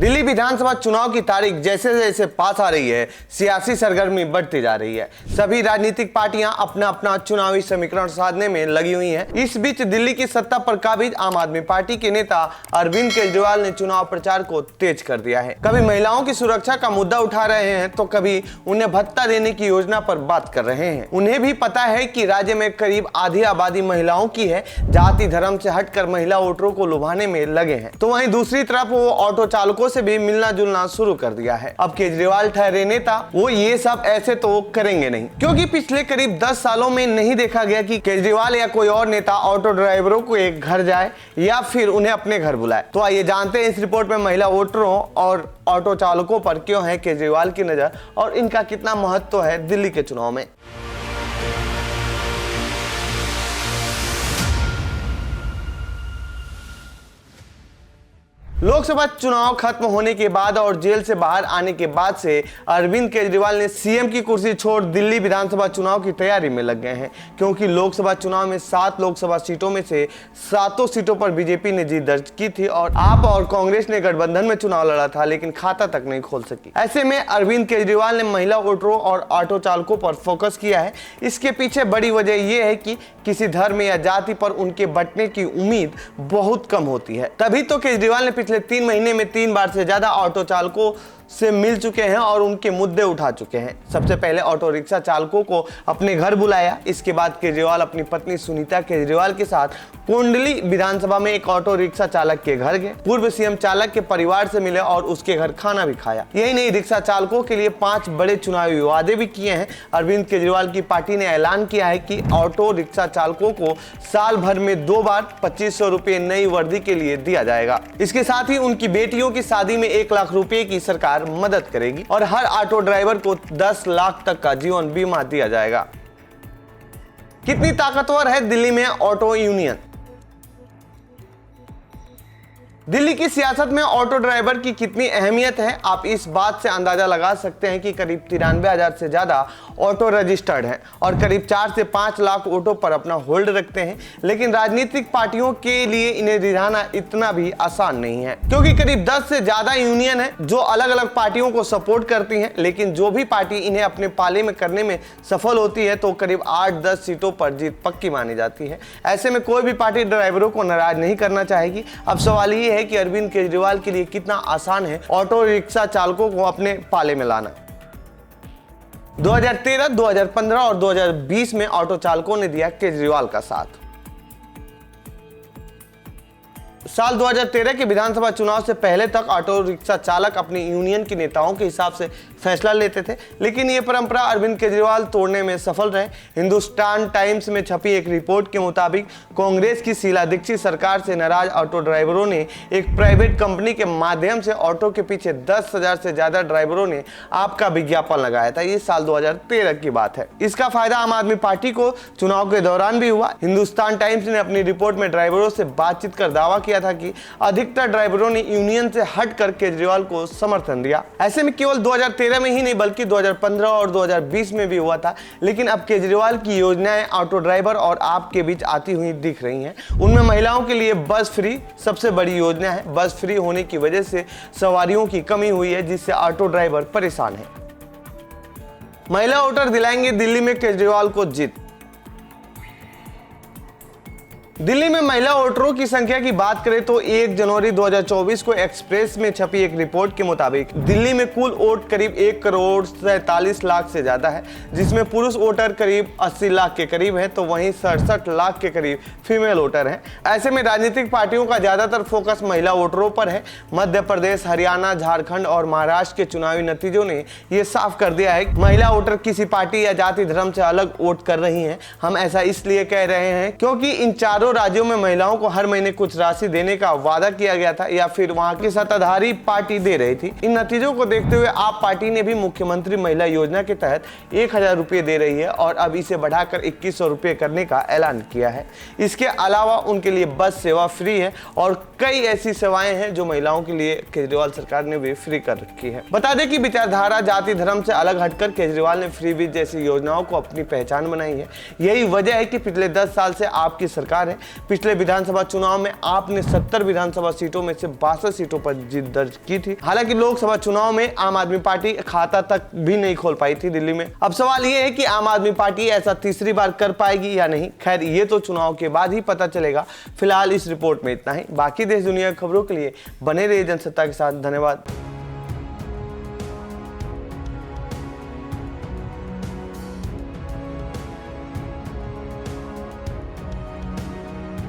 दिल्ली विधानसभा चुनाव की तारीख जैसे जैसे पास आ रही है, सियासी सरगर्मी बढ़ती जा रही है। सभी राजनीतिक पार्टियां अपना अपना चुनावी समीकरण साधने में लगी हुई हैं। इस बीच दिल्ली की सत्ता पर काबिज आम आदमी पार्टी के नेता अरविंद केजरीवाल ने चुनाव प्रचार को तेज कर दिया है। कभी महिलाओं की सुरक्षा का मुद्दा उठा रहे हैं तो कभी उन्हें भत्ता देने की योजना पर बात कर रहे हैं। उन्हें भी पता है कि राज्य में करीब आधी आबादी महिलाओं की है। जाति धर्म से हटकर महिला वोटरों को लुभाने में लगे हैं। तो वहीं दूसरी तरफ वो ऑटो चालकों से भी मिलना जुलना शुरू कर दिया है। अब केजरीवाल ठहरे नेता, वो ये सब ऐसे तो करेंगे नहीं, क्योंकि पिछले करीब 10 सालों में नहीं देखा गया कि केजरीवाल या कोई और नेता ऑटो ड्राइवरों को एक घर जाए या फिर उन्हें अपने घर बुलाए। तो आइए जानते हैं इस रिपोर्ट में महिला वोटरों और ऑटो चालकों पर क्यों है केजरीवाल की नजर और इनका कितना महत्व है दिल्ली के चुनाव में। लोकसभा चुनाव खत्म होने के बाद और जेल से बाहर आने के बाद से अरविंद केजरीवाल ने सीएम की कुर्सी छोड़ दिल्ली विधानसभा चुनाव की तैयारी में लग गए हैं, क्योंकि लोकसभा चुनाव में 7 लोकसभा सीटों में से 7 सीटों पर बीजेपी ने जीत दर्ज की थी और आप और कांग्रेस ने गठबंधन में चुनाव लड़ा था, लेकिन खाता तक नहीं खोल सकी। ऐसे में अरविंद केजरीवाल ने महिला वोटरों और ऑटो चालकों पर फोकस किया है। इसके पीछे बड़ी वजह यह है कि किसी धर्म या जाति पर उनके बंटने की उम्मीद बहुत कम होती है। तभी तो केजरीवाल ने पिछले 3 महीने में 3 बार से ज्यादा ऑटो चालकों से मिल चुके हैं और उनके मुद्दे उठा चुके हैं। सबसे पहले ऑटो रिक्शा चालकों को अपने घर बुलाया। इसके बाद केजरीवाल अपनी पत्नी सुनीता केजरीवाल के साथ कुंडली विधानसभा में एक ऑटो रिक्शा चालक के घर गए। पूर्व सीएम चालक के परिवार से मिले और उसके घर खाना भी खाया। यही नहीं, रिक्शा चालकों के लिए 5 बड़े चुनावी वादे भी किए हैं। अरविंद केजरीवाल की पार्टी ने ऐलान किया है कि ऑटो रिक्शा चालकों को साल भर में 2 बार 2500 रुपए नई वर्दी के लिए दिया जाएगा। इसके साथ ही उनकी बेटियों की शादी में 1 लाख रुपए की सरकार मदद करेगी और हर ऑटो ड्राइवर को 10 लाख तक का जीवन बीमा दिया जाएगा। कितनी ताकतवर है दिल्ली में ऑटो यूनियन। दिल्ली की सियासत में ऑटो ड्राइवर की कितनी अहमियत है, आप इस बात से अंदाजा लगा सकते हैं कि करीब 93,000 से ज्यादा ऑटो रजिस्टर्ड हैं और करीब 4 से 5 लाख ऑटो पर अपना होल्ड रखते हैं। लेकिन राजनीतिक पार्टियों के लिए इन्हें रिझाना इतना भी आसान नहीं है, क्योंकि करीब 10 से ज्यादा यूनियन है जो अलग अलग पार्टियों को सपोर्ट करती हैं। लेकिन जो भी पार्टी इन्हें अपने पाले में करने में सफल होती है तो करीब 8-10 सीटों पर जीत पक्की मानी जाती है। ऐसे में कोई भी पार्टी ड्राइवरों को नाराज नहीं करना चाहेगी। अब सवाल ये है कि अरविंद केजरीवाल के लिए कितना आसान है ऑटो रिक्शा चालकों को अपने पाले में लाना। 2013, 2015 और 2020 में ऑटो चालकों ने दिया केजरीवाल का साथ। साल 2013 के विधानसभा चुनाव से पहले तक ऑटो रिक्शा चालक अपनी यूनियन के नेताओं के हिसाब से फैसला लेते थे, लेकिन ये परंपरा अरविंद केजरीवाल तोड़ने में सफल रहे। हिंदुस्तान टाइम्स में छपी एक रिपोर्ट के मुताबिक कांग्रेस की शीला दीक्षित सरकार से नाराज ऑटो ड्राइवरों ने एक प्राइवेट कंपनी के माध्यम से ऑटो के पीछे 10,000 से ज्यादा ड्राइवरों ने आपका विज्ञापन लगाया था। ये साल 2013 की बात है। इसका फायदा आम आदमी पार्टी को चुनाव के दौरान भी हुआ। हिंदुस्तान टाइम्स ने अपनी रिपोर्ट में ड्राइवरों से बातचीत कर दावा किया था कि अधिकतर ड्राइवरों ने यूनियन से हटकर केजरीवाल को समर्थन दिया। ऐसे में केवल 2013 में ही नहीं बल्कि 2015 और 2020 में भी हुआ था। लेकिन अब केजरीवाल की योजनाएं ऑटो ड्राइवर और आपके बीच आती हुई दिख रही हैं। उनमें महिलाओं के लिए बस फ्री सबसे बड़ी योजना है। बस फ्री होने की वजह से सवारियों की कमी हुई है, जिससे ऑटो ड्राइवर परेशान है। महिला वोटर दिलाएंगे दिल्ली में केजरीवाल को जीत। दिल्ली में महिला वोटरों की संख्या की बात करें तो 1 जनवरी 2024 को एक्सप्रेस में छपी एक रिपोर्ट के मुताबिक दिल्ली में कुल वोट करीब 1 करोड़ 47 लाख से ज्यादा है, जिसमें पुरुष वोटर करीब 80 लाख के करीब है, तो वहीं 67 लाख के करीब फीमेल वोटर हैं। ऐसे में राजनीतिक पार्टियों का ज्यादातर फोकस महिला वोटरों पर है। मध्य प्रदेश, हरियाणा, झारखंड और महाराष्ट्र के चुनावी नतीजों ने यह साफ कर दिया है कि महिला वोटर किसी पार्टी या जाति धर्म से अलग वोट कर रही है। हम ऐसा इसलिए कह रहे हैं क्योंकि इन चारों राज्यों में महिलाओं को हर महीने कुछ राशि देने का वादा किया गया था या फिर वहां की सत्ताधारी पार्टी दे रही थी। इन नतीजों को देखते हुए आप पार्टी ने भी मुख्यमंत्री महिला योजना के तहत 1,000 रुपए दे रही है और अब इसे बढ़ाकर 2,100 रुपए करने का ऐलान किया है। इसके अलावा उनके लिए बस सेवा फ्री है और कई ऐसी सेवाएं हैं जो महिलाओं के लिए केजरीवाल सरकार ने भी फ्री कर रखी है। बता दें कि विचारधारा, जाति धर्म से अलग हटकर केजरीवाल ने फ्री बीज जैसी योजनाओं को अपनी पहचान बनाई है। यही वजह है कि पिछले 10 साल से आपकी सरकार है। पिछले विधानसभा चुनाव में आपने 70 विधानसभा सीटों में से 62 सीटों पर जीत दर्ज की थी। हालांकि लोकसभा चुनाव में आम आदमी पार्टी खाता तक भी नहीं खोल पाई थी दिल्ली में। अब सवाल ये है कि आम आदमी पार्टी ऐसा तीसरी बार कर पाएगी या नहीं। खैर, ये तो चुनाव के बाद ही पता चलेगा। फिलहाल इस रिपोर्ट में इतना ही। बाकी देश दुनिया की खबरों के लिए बने रहिए जनसत्ता के साथ। धन्यवाद।